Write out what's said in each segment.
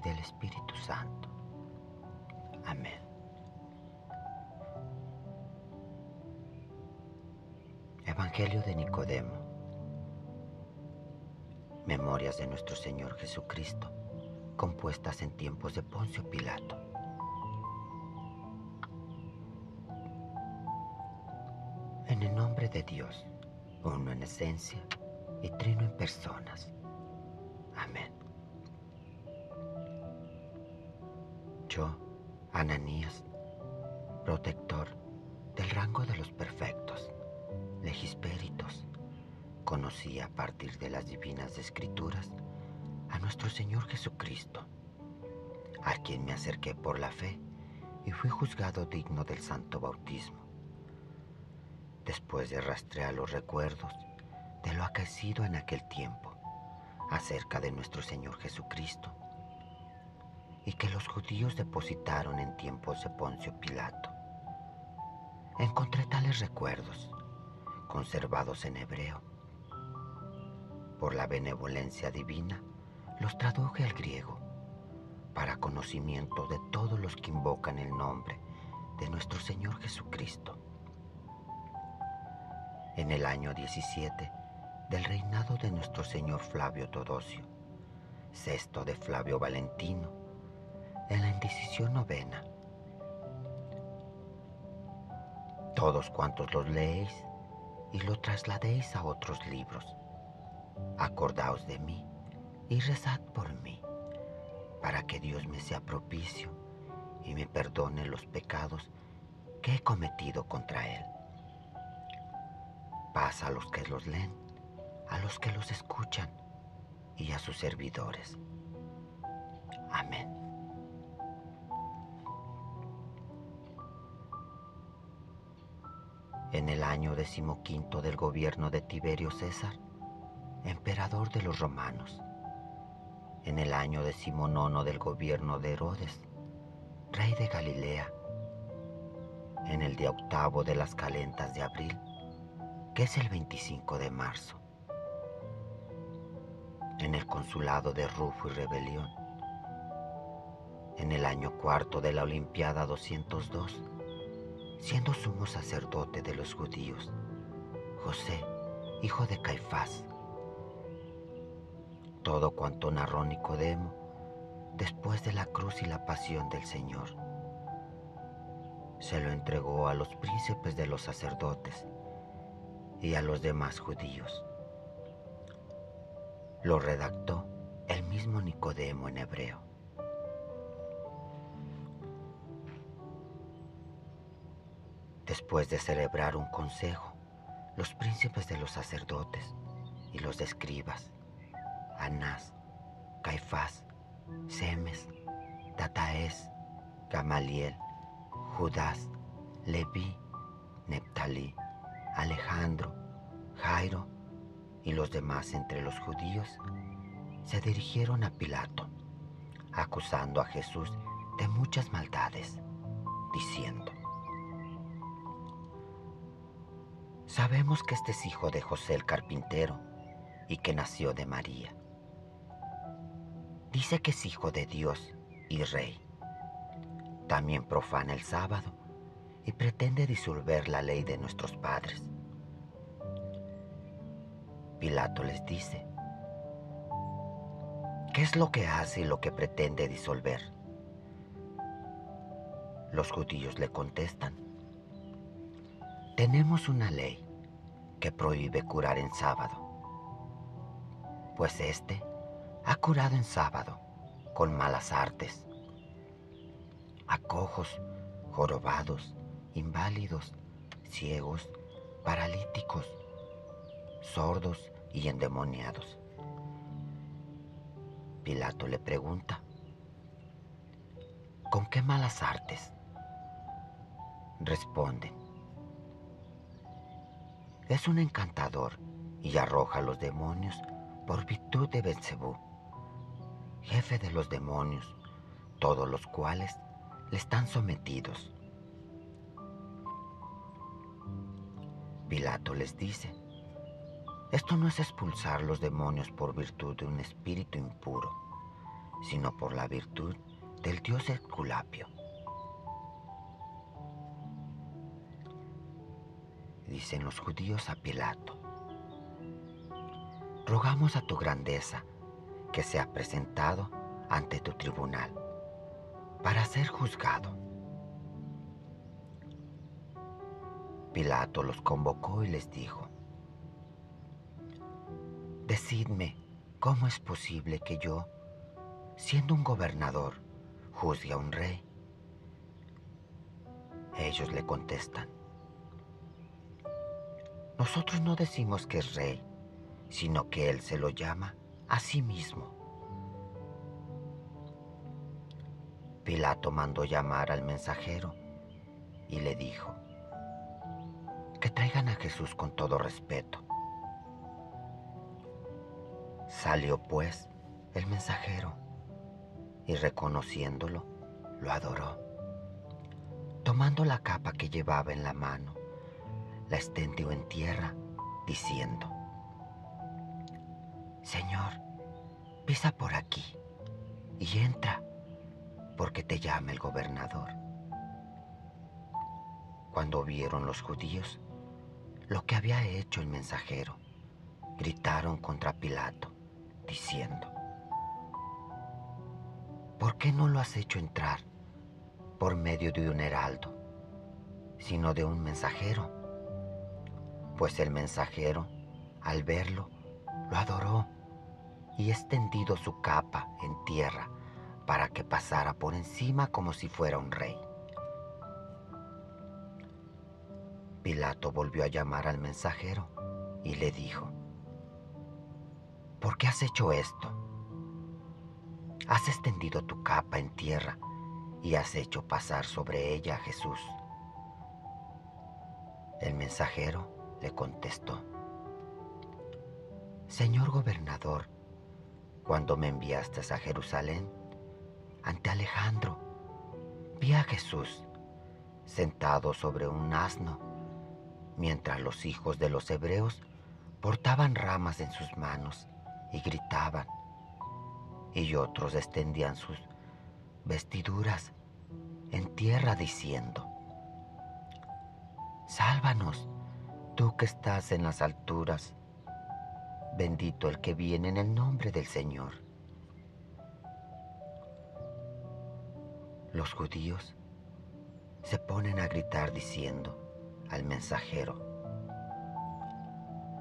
del Espíritu Santo. Amén. Evangelio de Nicodemo. Memorias de nuestro Señor Jesucristo, compuestas en tiempos de Poncio Pilato. En el nombre de Dios, uno en esencia y trino en personas. Amén. Yo, Ananías, protector del rango de los perfectos, legispéritos, conocí a partir de las divinas escrituras a nuestro Señor Jesucristo, a quien me acerqué por la fe y fui juzgado digno del santo bautismo. Después de rastrear los recuerdos de lo acaecido en aquel tiempo acerca de nuestro Señor Jesucristo, y que los judíos depositaron en tiempos de Poncio Pilato, encontré tales recuerdos, conservados en hebreo. Por la benevolencia divina, los traduje al griego, para conocimiento de todos los que invocan el nombre de nuestro Señor Jesucristo. En el año 17 del reinado de nuestro Señor Flavio Teodosio, sexto de Flavio Valentino, en la indecisión novena. Todos cuantos los leéis y lo trasladéis a otros libros, acordaos de mí y rezad por mí, para que Dios me sea propicio y me perdone los pecados que he cometido contra Él. Paz a los que los leen, a los que los escuchan y a sus servidores. Amén. En el año 15 del gobierno de Tiberio César, emperador de los romanos, en el año 19 del gobierno de Herodes, rey de Galilea, en el día 8 de las calentas de abril, que es el 25 de marzo, en el consulado de Rufo y Rebelión, en el año 4 de la Olimpiada 202, siendo sumo sacerdote de los judíos, José, hijo de Caifás. Todo cuanto narró Nicodemo después de la cruz y la pasión del Señor, se lo entregó a los príncipes de los sacerdotes y a los demás judíos. Lo redactó el mismo Nicodemo en hebreo. Después de celebrar un consejo, los príncipes de los sacerdotes y los escribas, Anás, Caifás, Semes, Dataes, Gamaliel, Judas, Leví, Neptalí, Alejandro, Jairo y los demás entre los judíos, se dirigieron a Pilato, acusando a Jesús de muchas maldades, diciendo: sabemos que este es hijo de José el carpintero y que nació de María. Dice que es hijo de Dios y rey. También profana el sábado y pretende disolver la ley de nuestros padres. Pilato les dice: ¿qué es lo que hace y lo que pretende disolver? Los judíos le contestan: tenemos una ley que prohíbe curar en sábado, pues éste ha curado en sábado con malas artes a cojos, jorobados, inválidos, ciegos, paralíticos, sordos y endemoniados. Pilato le pregunta: ¿con qué malas artes? Responden: es un encantador y arroja a los demonios por virtud de Belcebú, jefe de los demonios, todos los cuales le están sometidos. Pilato les dice: esto no es expulsar los demonios por virtud de un espíritu impuro, sino por la virtud del dios Esculapio. Dicen los judíos a Pilato: rogamos a tu grandeza que sea presentado ante tu tribunal para ser juzgado. Pilato los convocó y les dijo: decidme, ¿cómo es posible que yo, siendo un gobernador, juzgue a un rey? Ellos le contestan: nosotros no decimos que es rey, sino que él se lo llama a sí mismo. Pilato mandó llamar al mensajero y le dijo: que traigan a Jesús con todo respeto. Salió pues el mensajero y, reconociéndolo, lo adoró. Tomando la capa que llevaba en la mano, la extendió en tierra, diciendo: Señor, pisa por aquí y entra, porque te llama el gobernador. Cuando vieron los judíos lo que había hecho el mensajero, gritaron contra Pilato, diciendo: ¿por qué no lo has hecho entrar por medio de un heraldo, sino de un mensajero? Pues el mensajero, al verlo, lo adoró y extendido su capa en tierra para que pasara por encima como si fuera un rey. Pilato volvió a llamar al mensajero y le dijo: ¿por qué has hecho esto? Has extendido tu capa en tierra y has hecho pasar sobre ella a Jesús. El mensajero le contestó: Señor gobernador, cuando me enviaste a Jerusalén, ante Alejandro, vi a Jesús sentado sobre un asno, mientras los hijos de los hebreos portaban ramas en sus manos y gritaban, y otros extendían sus vestiduras en tierra diciendo: Sálvanos, tú que estás en las alturas, bendito el que viene en el nombre del Señor. Los judíos se ponen a gritar diciendo al mensajero: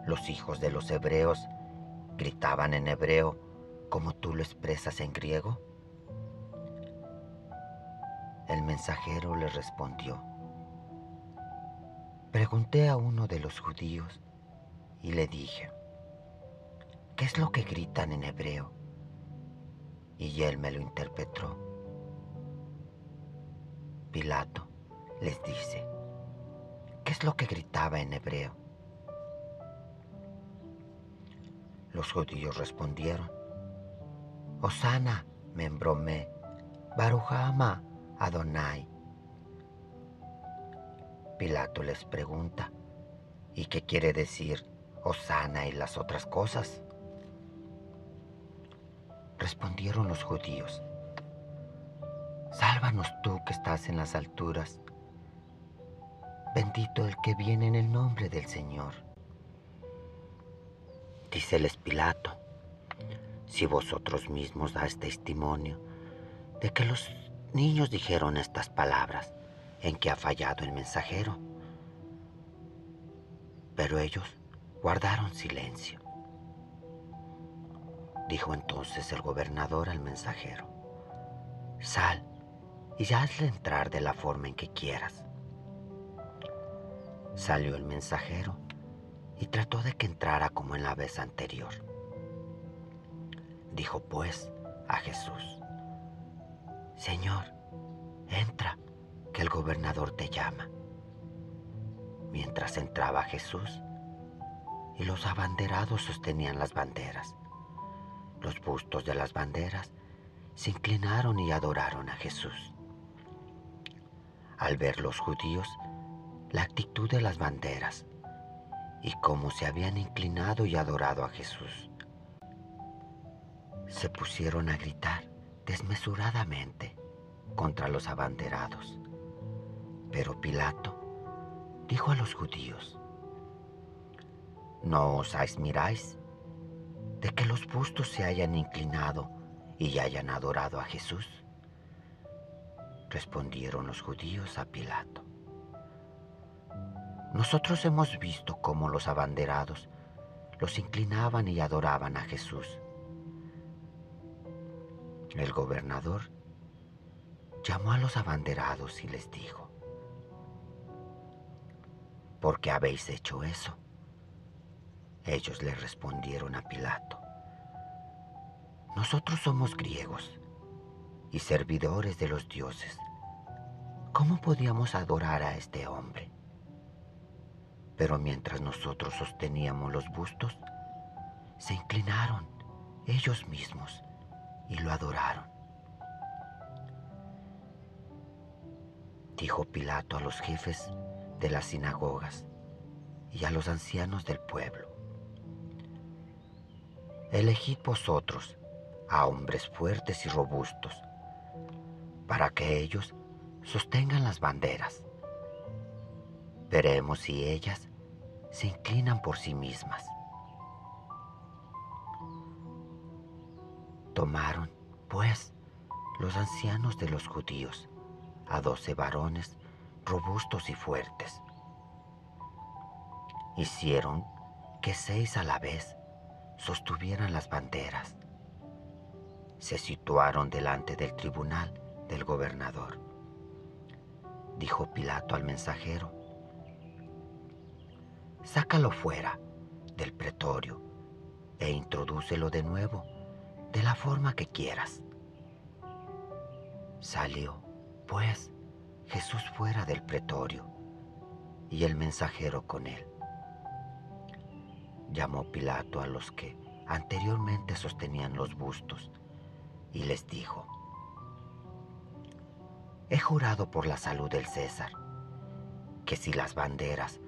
los hijos de los hebreos gritaban en hebreo como tú lo expresas en griego. El mensajero les respondió: pregunté a uno de los judíos y le dije: ¿qué es lo que gritan en hebreo? Y él me lo interpretó. Pilato les dice: ¿qué es lo que gritaba en hebreo? Los judíos respondieron: Hosana, membromé, Baruch Adonai. Pilato les pregunta: ¿y qué quiere decir Hosana y las otras cosas? Respondieron los judíos: sálvanos tú que estás en las alturas, bendito el que viene en el nombre del Señor. Díceles Pilato: si vosotros mismos dais testimonio de que los niños dijeron estas palabras, ¿en qué ha fallado el mensajero? Pero ellos guardaron silencio. Dijo entonces el gobernador al mensajero: sal y hazle entrar de la forma en que quieras. Salió el mensajero y trató de que entrara como en la vez anterior. Dijo pues a Jesús: Señor, entra, que el gobernador te llama. Mientras entraba Jesús y los abanderados sostenían las banderas, los bustos de las banderas se inclinaron y adoraron a Jesús. Al ver los judíos la actitud de las banderas y cómo se habían inclinado y adorado a Jesús, se pusieron a gritar desmesuradamente contra los abanderados. Pero Pilato dijo a los judíos: ¿no os admiráis de que los bustos se hayan inclinado y hayan adorado a Jesús? Respondieron los judíos a Pilato: nosotros hemos visto cómo los abanderados los inclinaban y adoraban a Jesús. El gobernador llamó a los abanderados y les dijo: ¿por qué habéis hecho eso? Ellos le respondieron a Pilato: nosotros somos griegos y servidores de los dioses. ¿Cómo podíamos adorar a este hombre? Pero mientras nosotros sosteníamos los bustos, se inclinaron ellos mismos y lo adoraron. Dijo Pilato a los jefes de las sinagogas y a los ancianos del pueblo: elegid vosotros a hombres fuertes y robustos, para que ellos sostengan las banderas. Veremos si ellas se inclinan por sí mismas. Tomaron, pues, los ancianos de los judíos a 12 varones robustos y fuertes. Hicieron que 6 a la vez sostuvieran las banderas. Se situaron delante del tribunal del gobernador. Dijo Pilato al mensajero: sácalo fuera del pretorio e introdúcelo de nuevo de la forma que quieras. Salió, pues, Jesús fuera del pretorio y el mensajero con él. Llamó Pilato a los que anteriormente sostenían los bustos y les dijo: he jurado por la salud del César que si las banderas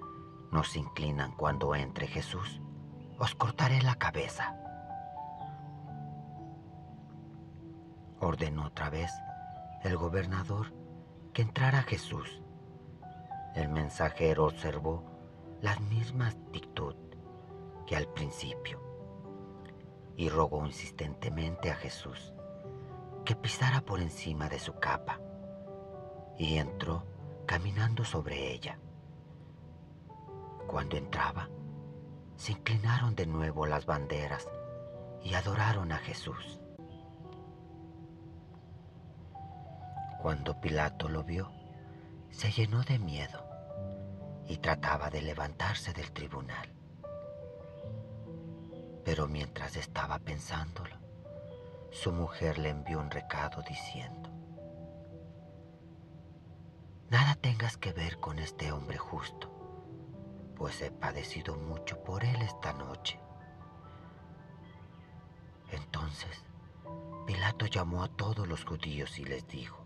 no se inclinan cuando entre Jesús, os cortaré la cabeza. Ordenó otra vez el gobernador que entrara Jesús. El mensajero observó la misma actitud que al principio y rogó insistentemente a Jesús que pisara por encima de su capa, y entró caminando sobre ella. Cuando entraba, se inclinaron de nuevo las banderas y adoraron a Jesús. Cuando Pilato lo vio, se llenó de miedo y trataba de levantarse del tribunal. Pero mientras estaba pensándolo, su mujer le envió un recado diciendo: nada tengas que ver con este hombre justo, pues he padecido mucho por él esta noche. Entonces Pilato llamó a todos los judíos y les dijo: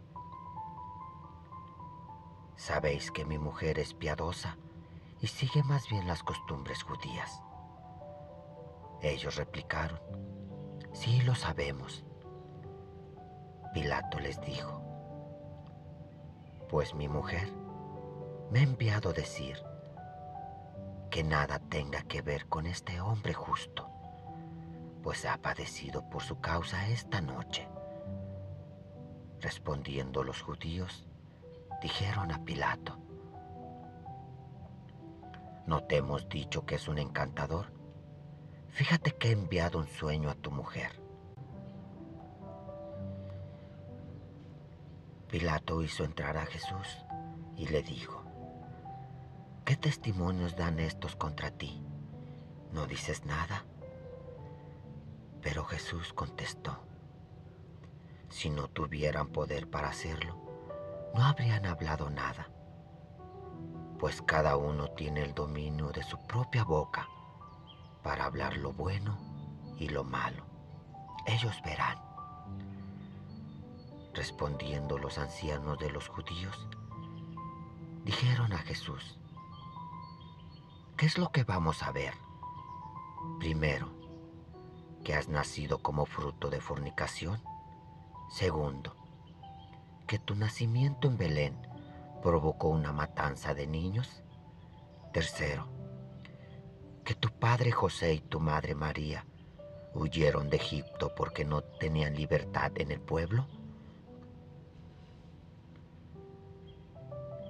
sabéis que mi mujer es piadosa y sigue más bien las costumbres judías. Ellos replicaron: sí, lo sabemos. Pilato les dijo: pues mi mujer me ha enviado a decir que nada tenga que ver con este hombre justo, pues ha padecido por su causa esta noche. Respondiendo los judíos, dijeron a Pilato: ¿no te hemos dicho que es un encantador? Fíjate que he enviado un sueño a tu mujer. Pilato hizo entrar a Jesús y le dijo: ¿qué testimonios dan estos contra ti? ¿No dices nada? Pero Jesús contestó: si no tuvieran poder para hacerlo, no habrían hablado nada, pues cada uno tiene el dominio de su propia boca para hablar lo bueno y lo malo. Ellos verán. Respondiendo los ancianos de los judíos, dijeron a Jesús: ¿qué es lo que vamos a ver? Primero, que has nacido como fruto de fornicación, Segundo, que tu nacimiento en Belén provocó una matanza de niños. Tercero, que tu padre José y tu madre María huyeron de Egipto porque no tenían libertad en el pueblo.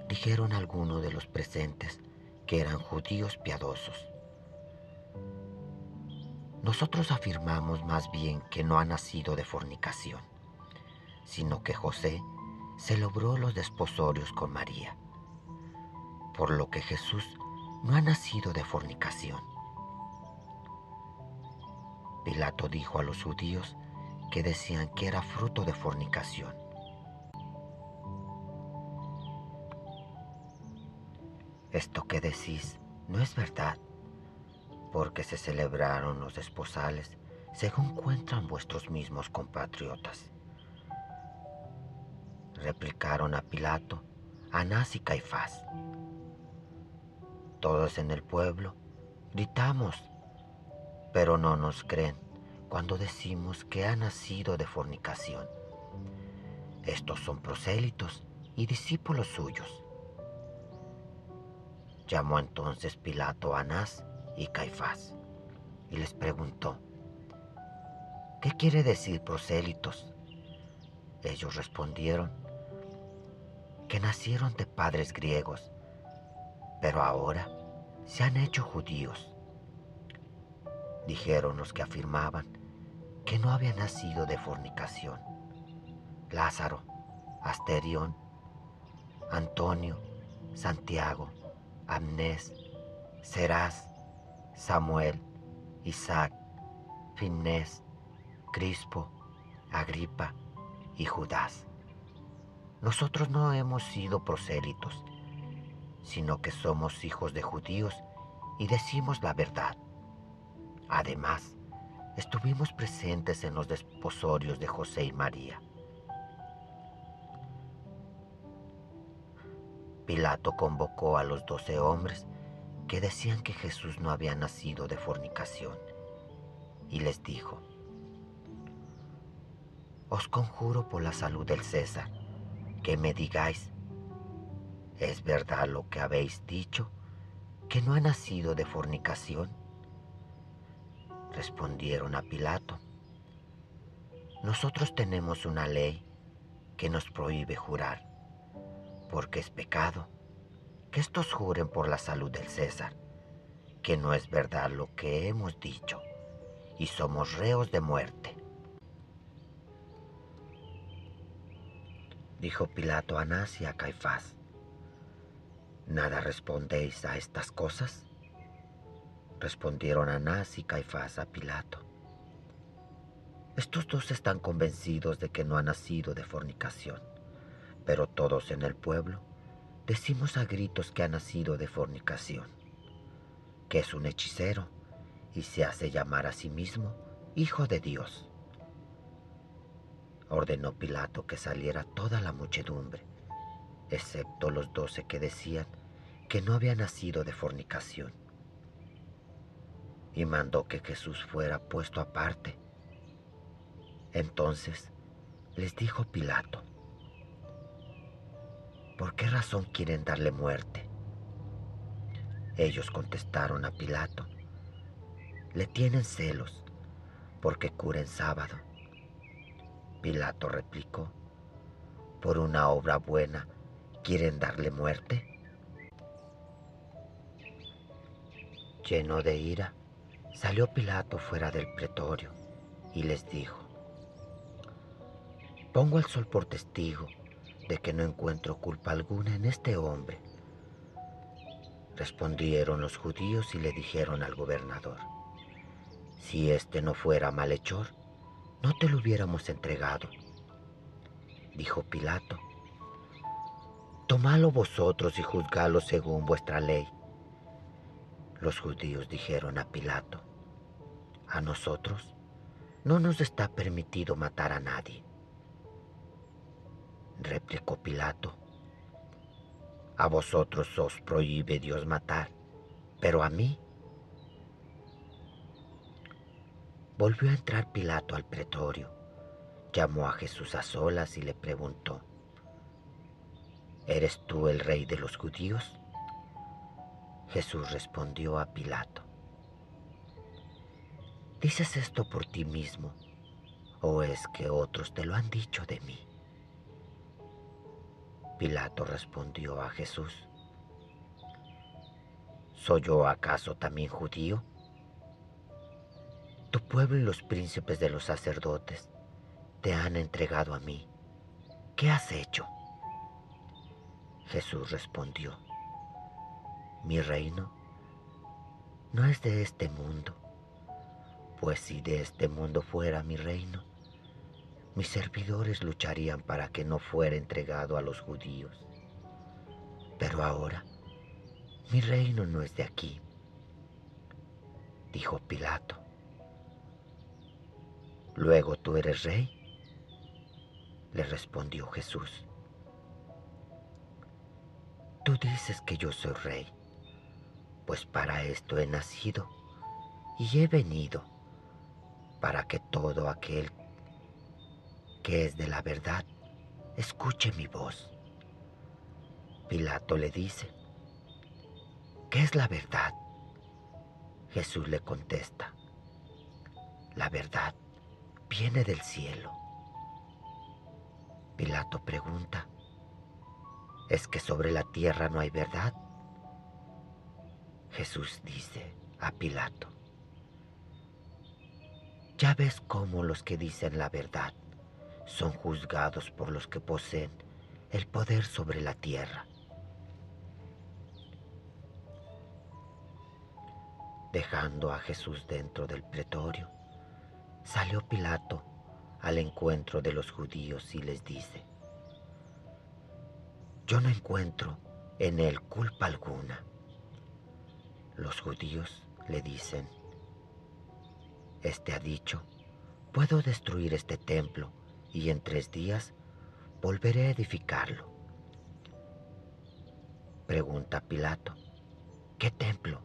Dijeron algunos de los presentes que eran judíos piadosos. Nosotros afirmamos más bien que no ha nacido de fornicación, sino que José celebró los desposorios con María, por lo que Jesús no ha nacido de fornicación. Pilato dijo a los judíos que decían que era fruto de fornicación. Esto que decís no es verdad, porque se celebraron los desposales según cuentan vuestros mismos compatriotas. Replicaron a Pilato, Anás y Caifás. Todos en el pueblo gritamos, pero no nos creen cuando decimos que ha nacido de fornicación. Estos son prosélitos y discípulos suyos. Llamó entonces Pilato a Anás y Caifás y les preguntó, ¿qué quiere decir prosélitos? Ellos respondieron, que nacieron de padres griegos, pero ahora se han hecho judíos. Dijeron los que afirmaban que no había nacido de fornicación: Lázaro, Asterión, Antonio, Santiago, Amnés, Serás, Samuel, Isaac, Finés, Crispo, Agripa y Judas. Nosotros no hemos sido prosélitos, sino que somos hijos de judíos y decimos la verdad. Además, estuvimos presentes en los desposorios de José y María. Pilato convocó a los 12 hombres que decían que Jesús no había nacido de fornicación y les dijo, os conjuro por la salud del César, que me digáis, ¿es verdad lo que habéis dicho, que no ha nacido de fornicación? Respondieron a Pilato, nosotros tenemos una ley que nos prohíbe jurar, porque es pecado que estos juren por la salud del César, que no es verdad lo que hemos dicho, y somos reos de muerte. Dijo Pilato a Anás y a Caifás, ¿nada respondéis a estas cosas? Respondieron Anás y Caifás a Pilato, estos dos están convencidos de que no ha nacido de fornicación, pero todos en el pueblo decimos a gritos que ha nacido de fornicación, que es un hechicero y se hace llamar a sí mismo Hijo de Dios. Ordenó Pilato que saliera toda la muchedumbre, excepto los 12 que decían que no había nacido de fornicación, y mandó que Jesús fuera puesto aparte. Entonces les dijo Pilato, ¿por qué razón quieren darle muerte? Ellos contestaron a Pilato, le tienen celos porque cura en sábado. Pilato replicó, ¿por una obra buena quieren darle muerte? Lleno de ira, salió Pilato fuera del pretorio y les dijo, pongo el sol por testigo de que no encuentro culpa alguna en este hombre. Respondieron los judíos y le dijeron al gobernador, si éste no fuera malhechor, no te lo hubiéramos entregado. Dijo Pilato, tomadlo vosotros y juzgadlo según vuestra ley. Los judíos dijeron a Pilato, a nosotros no nos está permitido matar a nadie. Replicó Pilato, a vosotros os prohíbe Dios matar, pero a mí. Volvió a entrar Pilato al pretorio Llamó a Jesús a solas y le preguntó: ¿Eres tú el rey de los judíos? Jesús respondió a Pilato: ¿Dices esto por ti mismo, o es que otros te lo han dicho de mí? Pilato respondió a Jesús: ¿Soy yo acaso también judío? Tu pueblo y los príncipes de los sacerdotes te han entregado a mí. ¿Qué has hecho? Jesús respondió: Mi reino no es de este mundo, pues si de este mundo fuera mi reino, mis servidores lucharían para que no fuera entregado a los judíos. Pero ahora, mi reino no es de aquí. Dijo Pilato: ¿Luego tú eres rey? Le respondió Jesús: Tú dices que yo soy rey, pues para esto he nacido y he venido, para que todo aquel que es de la verdad escuche mi voz. Pilato le dice: ¿Qué es la verdad? Jesús le contesta: La verdad viene del cielo. Pilato pregunta: ¿Es que sobre la tierra no hay verdad? Jesús dice a Pilato: Ya ves cómo los que dicen la verdad son juzgados por los que poseen el poder sobre la tierra. Dejando a Jesús dentro del pretorio, salió Pilato al encuentro de los judíos y les dice: Yo no encuentro en él culpa alguna. Los judíos le dicen: Este ha dicho: Puedo destruir este templo y en 3 días volveré a edificarlo. Pregunta Pilato: ¿Qué templo?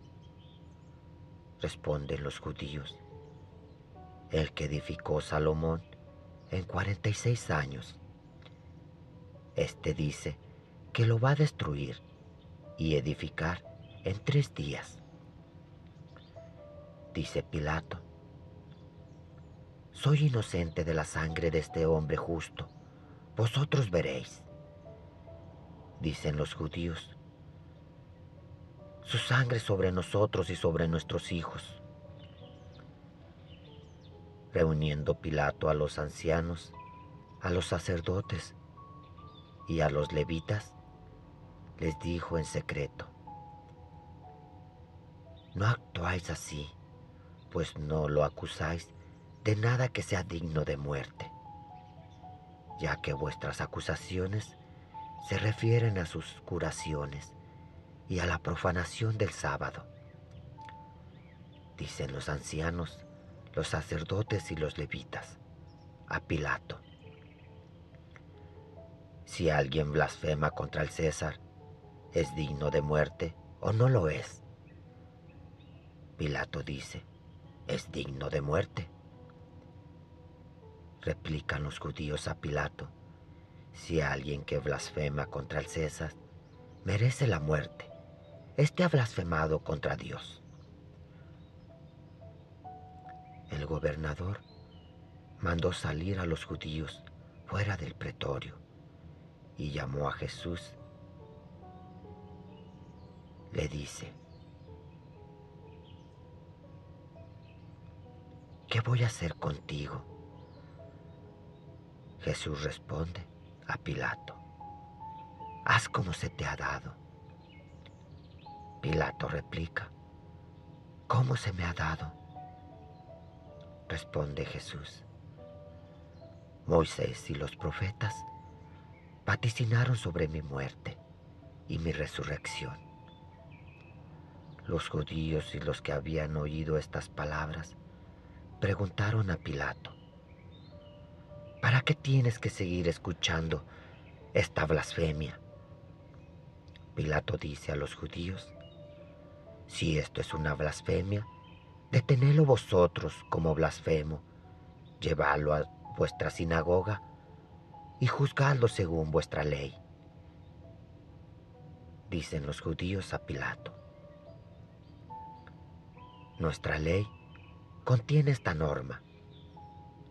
Responden los judíos: El que edificó Salomón en 46 años. Este dice que lo va a destruir y edificar en 3 días. Dice Pilato: Soy inocente de la sangre de este hombre justo. Vosotros veréis. Dicen los judíos: Su sangre sobre nosotros y sobre nuestros hijos. Reuniendo Pilato a los ancianos, a los sacerdotes y a los levitas, les dijo en secreto: No actuáis así, pues no lo acusáis de nada que sea digno de muerte, ya que vuestras acusaciones se refieren a sus curaciones y a la profanación del sábado. Dicen los ancianos, los sacerdotes y los levitas a Pilato: Si alguien blasfema contra el César, ¿es digno de muerte o no lo es? Pilato dice: Es digno de muerte. Replican los judíos a Pilato: Si alguien que blasfema contra el César merece la muerte, éste ha blasfemado contra Dios. El gobernador mandó salir a los judíos fuera del pretorio y llamó a Jesús. Le dice: ¿Qué voy a hacer contigo? Jesús responde a Pilato: Haz como se te ha dado. Pilato replica: ¿Cómo se me ha dado? Responde Jesús: Moisés y los profetas vaticinaron sobre mi muerte y mi resurrección. Los judíos y los que habían oído estas palabras preguntaron a Pilato: ¿Para qué tienes que seguir escuchando esta blasfemia? Pilato dice a los judíos: Si esto es una blasfemia, detenedlo vosotros como blasfemo, llevadlo vuestra sinagoga y juzgadlo según vuestra ley. Dicen los judíos a Pilato: nuestra ley contiene esta norma: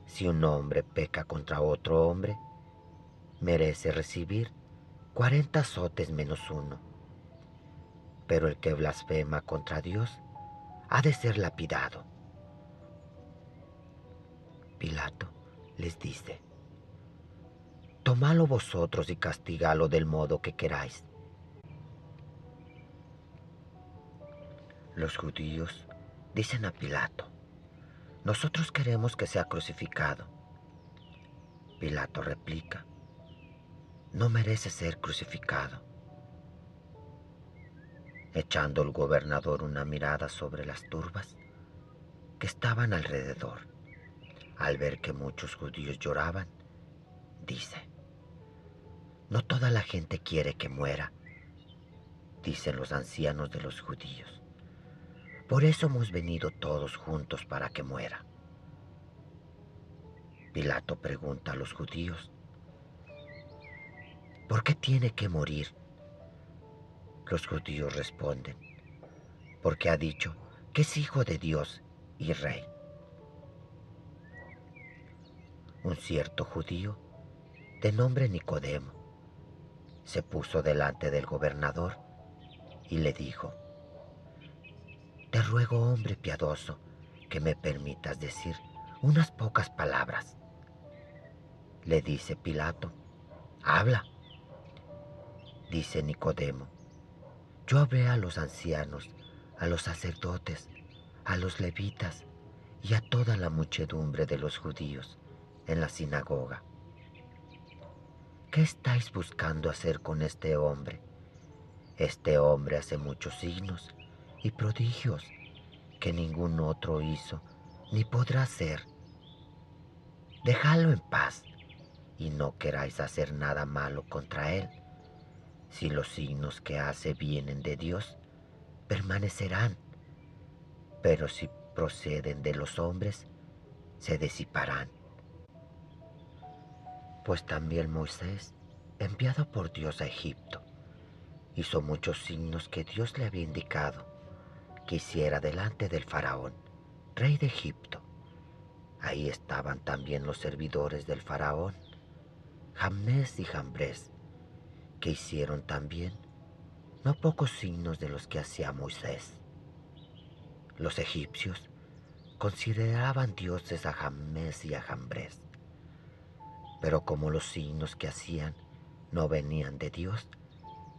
si un hombre peca contra otro hombre, merece recibir 40 azotes menos uno. Pero el que blasfema contra Dios ha de ser lapidado. Pilato les dice: tomadlo vosotros y castigalo del modo que queráis. Los judíos dicen a Pilato: nosotros queremos que sea crucificado. Pilato replica: no merece ser crucificado. Echando el gobernador una mirada sobre las turbas que estaban alrededor, al ver que muchos judíos lloraban, dice: no toda la gente quiere que muera, dicen los ancianos de los judíos. Por eso hemos venido todos juntos para que muera. Pilato pregunta a los judíos: ¿por qué tiene que morir? Los judíos responden: porque ha dicho que es hijo de Dios y rey. Un cierto judío, de nombre Nicodemo, se puso delante del gobernador y le dijo: te ruego, hombre piadoso, que me permitas decir unas pocas palabras. Le dice Pilato: habla. Dice Nicodemo: yo hablé a los ancianos, a los sacerdotes, a los levitas y a toda la muchedumbre de los judíos en la sinagoga. ¿Qué estáis buscando hacer con este hombre? Este hombre hace muchos signos y prodigios que ningún otro hizo ni podrá hacer. Dejadlo en paz y no queráis hacer nada malo contra él. Si los signos que hace vienen de Dios, permanecerán, pero si proceden de los hombres, se disiparán. Pues también Moisés, enviado por Dios a Egipto, hizo muchos signos que Dios le había indicado que hiciera delante del faraón, rey de Egipto. Ahí estaban también los servidores del faraón, Jamnés y Jambres, que hicieron también no pocos signos de los que hacía Moisés. Los egipcios consideraban dioses a Jamnés y a Jambres, pero como los signos que hacían no venían de Dios,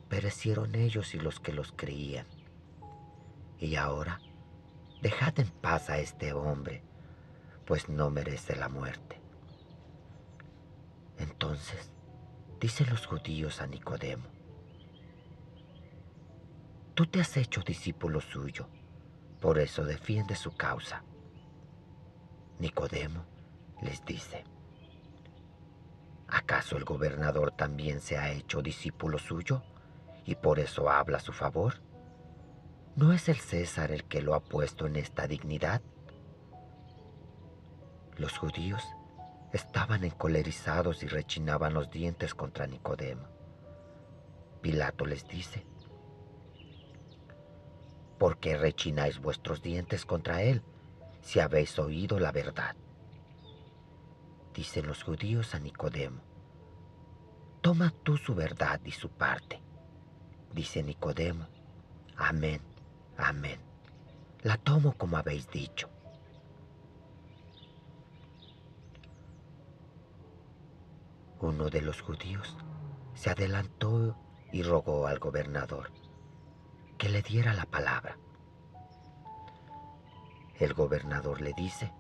perecieron ellos y los que los creían. Y ahora, dejad en paz a este hombre, pues no merece la muerte. Entonces, dicen los judíos a Nicodemo: tú te has hecho discípulo suyo, por eso defiende su causa. Nicodemo les dice: ¿acaso el gobernador también se ha hecho discípulo suyo y por eso habla a su favor? ¿No es el César el que lo ha puesto en esta dignidad? Los judíos estaban encolerizados y rechinaban los dientes contra Nicodemo. Pilato les dice: ¿por qué rechináis vuestros dientes contra él si habéis oído la verdad? Dicen los judíos a Nicodemo: toma tú su verdad y su parte. Dice Nicodemo: amén, amén, la tomo como habéis dicho. Uno de los judíos se adelantó y rogó al gobernador que le diera la palabra. El gobernador le dice: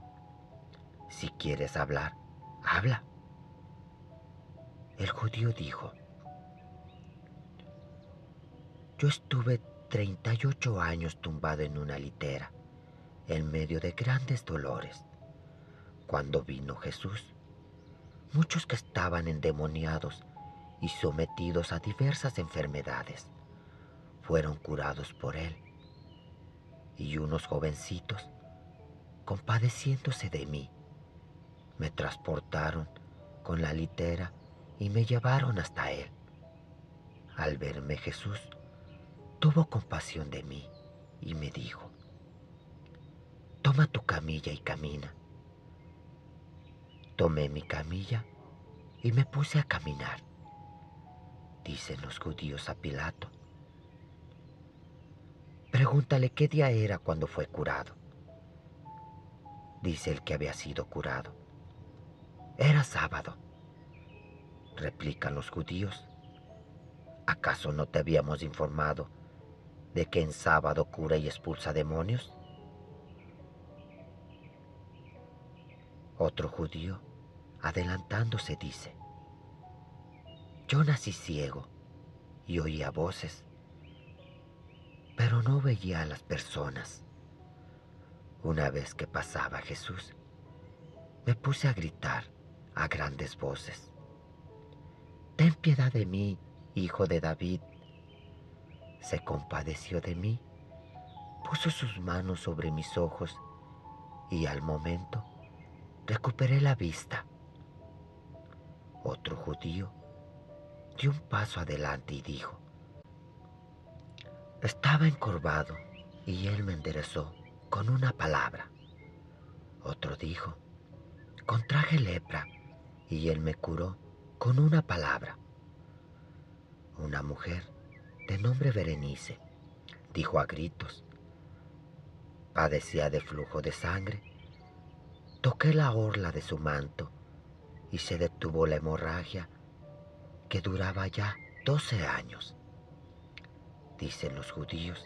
si quieres hablar, habla. El judío dijo: yo estuve 38 años tumbado en una litera, en medio de grandes dolores. Cuando vino Jesús, muchos que estaban endemoniados y sometidos a diversas enfermedades fueron curados por él. Y unos jovencitos, compadeciéndose de mí, Me transportaron con la litera y me llevaron hasta él. Al verme Jesús, tuvo compasión de mí y me dijo: toma tu camilla y camina. Tomé mi camilla y me puse a caminar. Dicen los judíos a Pilato: pregúntale qué día era cuando fue curado. Dice el que había sido curado: era sábado. Replican los judíos: ¿acaso no te habíamos informado de que en sábado cura y expulsa demonios? Otro judío, adelantándose, dice: yo nací ciego y oía voces, pero no veía a las personas. Una vez que pasaba Jesús, me puse a gritar a grandes voces: ten piedad de mí, hijo de David. Se compadeció de mí, puso sus manos sobre mis ojos y al momento recuperé la vista. Otro judío dio un paso adelante y dijo: estaba encorvado y él me enderezó con una palabra. Otro dijo: contraje lepra y él me curó con una palabra. Una mujer de nombre Berenice dijo a gritos: padecía de flujo de sangre. Toqué la orla de su manto y se detuvo la hemorragia que duraba ya 12 años. Dicen los judíos: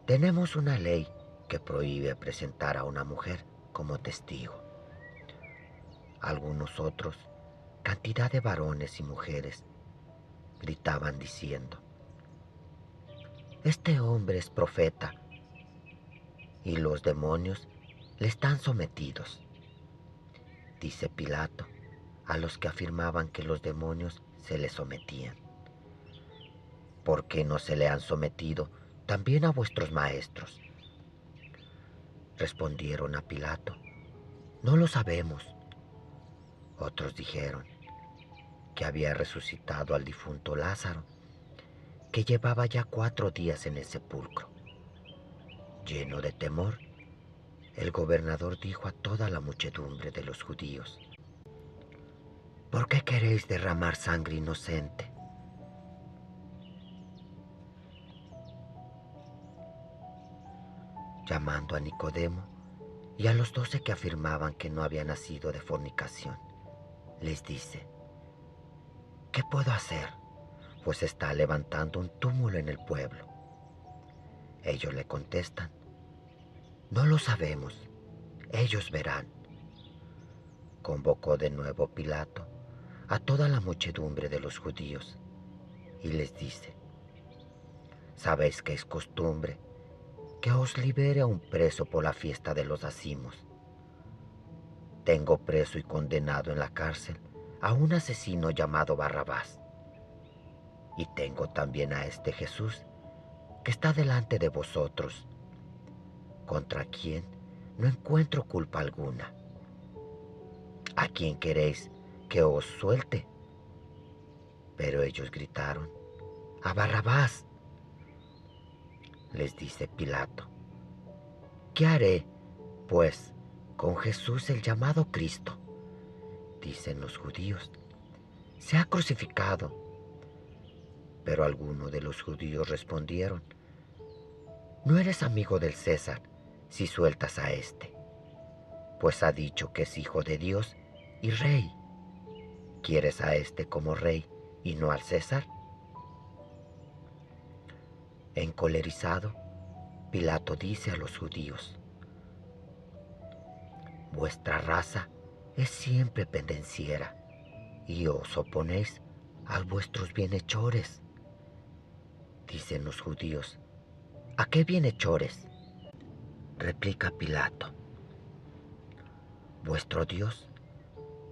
tenemos una ley que prohíbe presentar a una mujer como testigo. Algunos otros, cantidad de varones y mujeres, gritaban diciendo: este hombre es profeta y los demonios le están sometidos. Dice Pilato a los que afirmaban que los demonios se le sometían: ¿por qué no se le han sometido también a vuestros maestros? Respondieron a Pilato: no lo sabemos. Otros dijeron que había resucitado al difunto Lázaro, que llevaba ya 4 días en el sepulcro. Lleno de temor, el gobernador dijo a toda la muchedumbre de los judíos: ¿por qué queréis derramar sangre inocente? Llamando a Nicodemo y a los 12 que afirmaban que no había nacido de fornicación, les dice: ¿qué puedo hacer? Pues está levantando un túmulo en el pueblo. Ellos le contestan: no lo sabemos, ellos verán. Convocó de nuevo Pilato a toda la muchedumbre de los judíos y les dice: sabéis que es costumbre que os libere a un preso por la fiesta de los acimos. Tengo preso y condenado en la cárcel a un asesino llamado Barrabás, y tengo también a este Jesús que está delante de vosotros, contra quien no encuentro culpa alguna. ¿A quién queréis que os suelte? Pero ellos gritaron: a Barrabás. Les dice Pilato: ¿qué haré, pues, con Jesús el llamado Cristo? Dicen los judíos: se ha crucificado. Pero algunos de los judíos respondieron: no eres amigo del César si sueltas a este, pues ha dicho que es hijo de Dios y rey. ¿Quieres a este como rey y no al César? Encolerizado, Pilato dice a los judíos: vuestra raza es siempre pendenciera y os oponéis a vuestros bienhechores. Dicen los judíos: ¿a qué bienhechores? Replica Pilato: vuestro Dios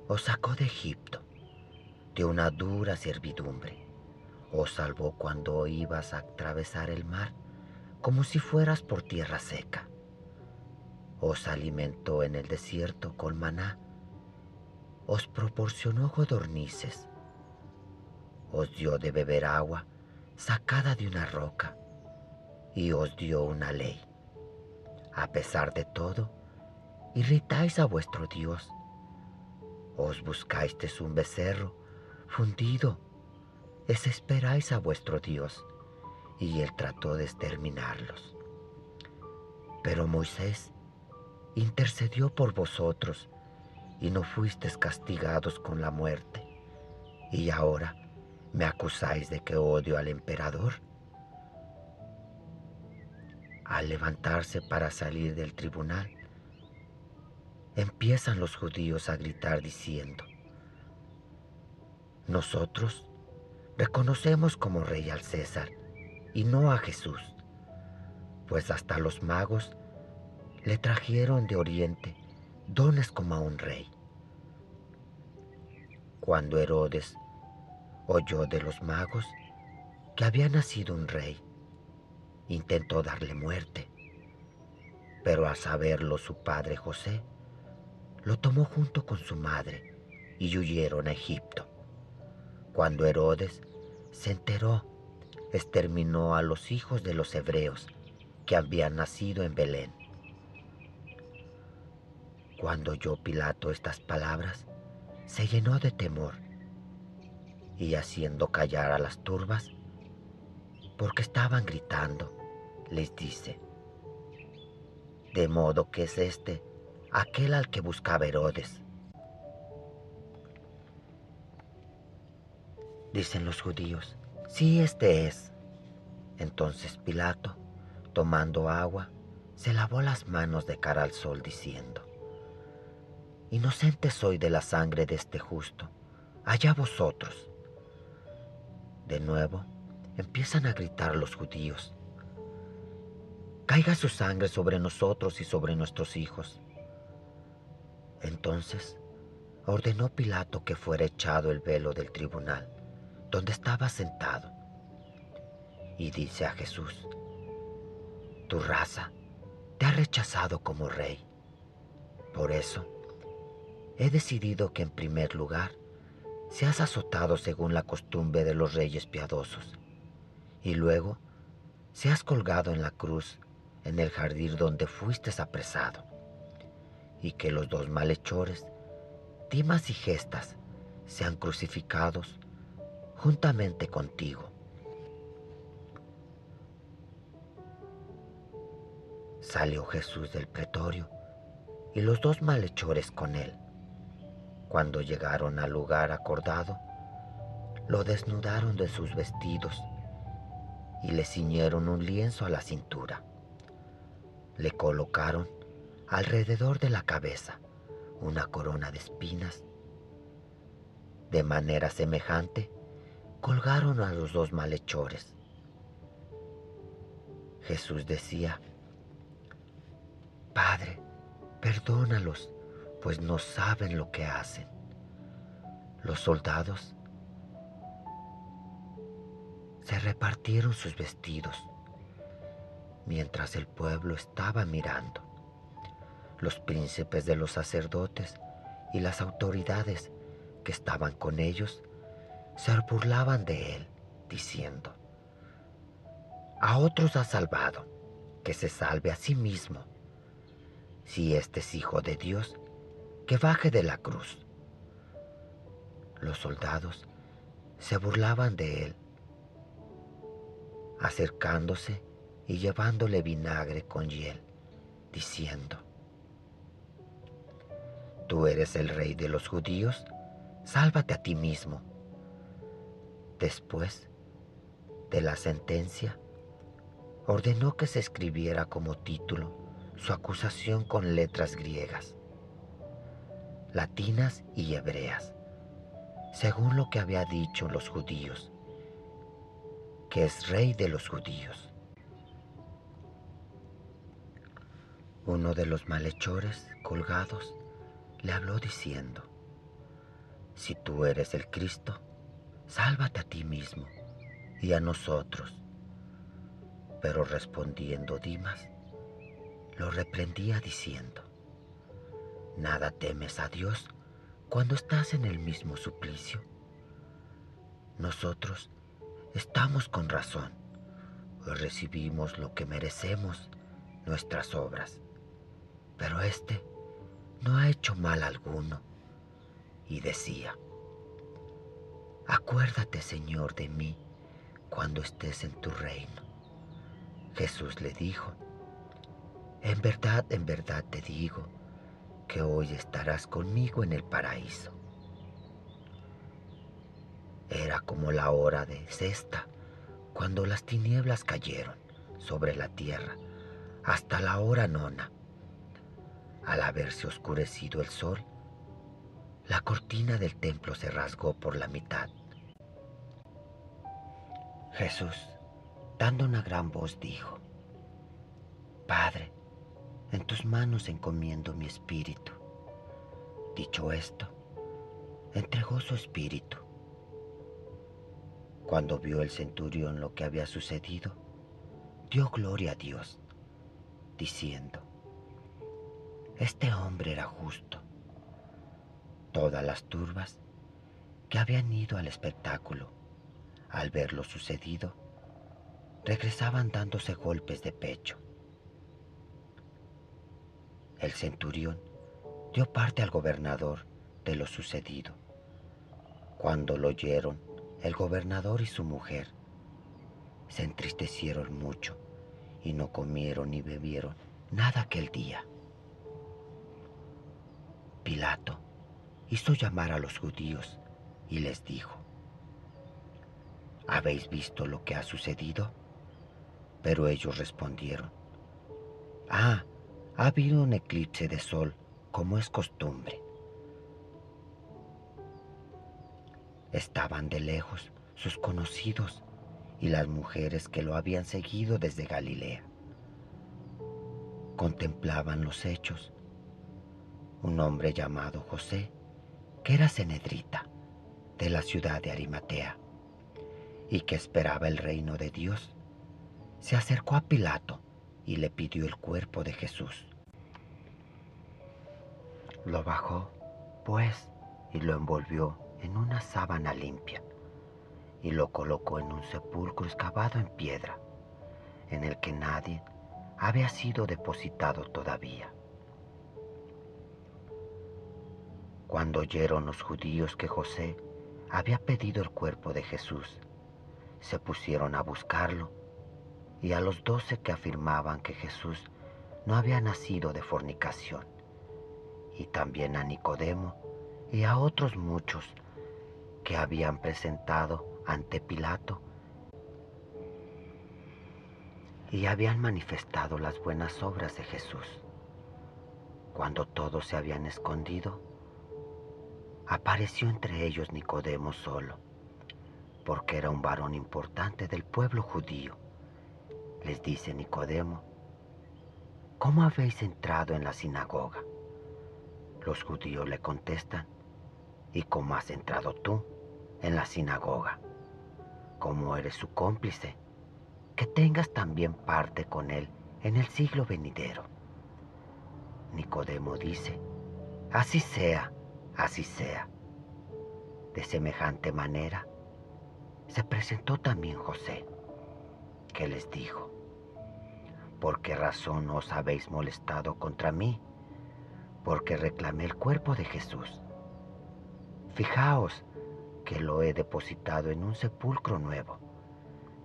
os sacó de Egipto, de una dura servidumbre. Os salvó cuando ibas a atravesar el mar como si fueras por tierra seca. os alimentó en el desierto con maná, os proporcionó codornices, os dio de beber agua sacada de una roca y os dio una ley. A pesar de todo, irritáis a vuestro Dios. Os buscasteis un becerro fundido, desesperáis a vuestro Dios, y él trató de exterminarlos. Pero Moisés intercedió por vosotros y no fuisteis castigados con la muerte. Y ahora me acusáis de que odio al emperador. Al levantarse para salir del tribunal, empiezan los judíos a gritar diciendo: nosotros reconocemos como rey al César y no a Jesús, pues hasta los magos le trajeron de Oriente dones como a un rey. Cuando Herodes oyó de los magos que había nacido un rey, intentó darle muerte, pero al saberlo su padre José, lo tomó junto con su madre y huyeron a Egipto. Cuando Herodes se enteró, exterminó a los hijos de los hebreos que habían nacido en Belén. Cuando oyó Pilato estas palabras, se llenó de temor y, haciendo callar a las turbas, porque estaban gritando, les dice: de modo que es este aquel al que buscaba Herodes. Dicen los judíos: sí, este es. Entonces Pilato, tomando agua, se lavó las manos de cara al sol, diciendo: inocente soy de la sangre de este justo, allá vosotros. De nuevo empiezan a gritar los judíos: caiga su sangre sobre nosotros y sobre nuestros hijos. Entonces ordenó Pilato que fuera echado el velo del tribunal, donde estaba sentado, y dice a Jesús: tu raza te ha rechazado como rey. Por eso he decidido que en primer lugar seas azotado según la costumbre de los reyes piadosos, y luego seas colgado en la cruz en el jardín donde fuiste apresado, y que los dos malhechores, Dimas y Gestas, sean crucificados juntamente contigo. Salió Jesús del pretorio y los dos malhechores con él. Cuando llegaron al lugar acordado, lo desnudaron de sus vestidos y le ciñeron un lienzo a la cintura. Le colocaron alrededor de la cabeza una corona de espinas. De manera semejante, colgaron a los dos malhechores. Jesús decía: Padre, perdónalos, pues no saben lo que hacen. Los soldados se repartieron sus vestidos, mientras el pueblo estaba mirando. Los príncipes de los sacerdotes y las autoridades que estaban con ellos se burlaban de él, diciendo: a otros ha salvado, que se salve a sí mismo. Si este es hijo de Dios, que baje de la cruz. Los soldados se burlaban de él, acercándose y llevándole vinagre con hiel, diciendo: tú eres el rey de los judíos, sálvate a ti mismo. Después de la sentencia, ordenó que se escribiera como título su acusación con letras griegas, latinas y hebreas, según lo que había dicho los judíos, que es rey de los judíos. Uno de los malhechores colgados le habló diciendo: si tú eres el Cristo, sálvate a ti mismo y a nosotros. Pero respondiendo Dimas, lo reprendía diciendo: ¿Nada temes a Dios cuando estás en el mismo suplicio? Nosotros estamos con razón, pues recibimos lo que merecemos, nuestras obras. Pero éste no ha hecho mal alguno. Y decía: Acuérdate, Señor, de mí cuando estés en tu reino. Jesús le dijo: en verdad te digo, que hoy estarás conmigo en el paraíso. Era como la hora de sexta, cuando las tinieblas cayeron sobre la tierra, hasta la hora nona. Al haberse oscurecido el sol, la cortina del templo se rasgó por la mitad. Jesús, dando una gran voz, dijo: Padre, en tus manos encomiendo mi espíritu. Dicho esto, entregó su espíritu. Cuando vio el centurión lo que había sucedido, dio gloria a Dios, diciendo: Este hombre era justo. Todas las turbas que habían ido al espectáculo, al ver lo sucedido, regresaban dándose golpes de pecho. El centurión dio parte al gobernador de lo sucedido. Cuando lo oyeron, el gobernador y su mujer se entristecieron mucho y no comieron ni bebieron nada aquel día. Pilato hizo llamar a los judíos y les dijo: ¿Habéis visto lo que ha sucedido? Pero ellos respondieron: ha habido un eclipse de sol, como es costumbre. Estaban de lejos sus conocidos y las mujeres que lo habían seguido desde Galilea. Contemplaban los hechos. Un hombre llamado José, que era cenedrita de la ciudad de Arimatea y que esperaba el reino de Dios, se acercó a Pilato y le pidió el cuerpo de Jesús. Lo bajó, pues, y lo envolvió en una sábana limpia y lo colocó en un sepulcro excavado en piedra, en el que nadie había sido depositado todavía. Cuando oyeron los judíos que José había pedido el cuerpo de Jesús, se pusieron a buscarlo, y a los 12 que afirmaban que Jesús no había nacido de fornicación, y también a Nicodemo y a otros muchos que habían presentado ante Pilato y habían manifestado las buenas obras de Jesús. Cuando todos se habían escondido, apareció entre ellos Nicodemo solo, porque era un varón importante del pueblo judío. Les dice Nicodemo: ¿cómo habéis entrado en la sinagoga? Los judíos le contestan: ¿y cómo has entrado tú en la sinagoga? ¿Cómo eres su cómplice? Que tengas también parte con él en el siglo venidero. Nicodemo dice: así sea, así sea. De semejante manera se presentó también José, que les dijo: ¿por qué razón os habéis molestado contra mí? Porque reclamé el cuerpo de Jesús. Fijaos que lo he depositado en un sepulcro nuevo,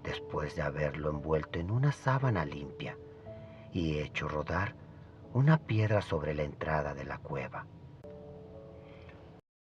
después de haberlo envuelto en una sábana limpia y hecho rodar una piedra sobre la entrada de la cueva.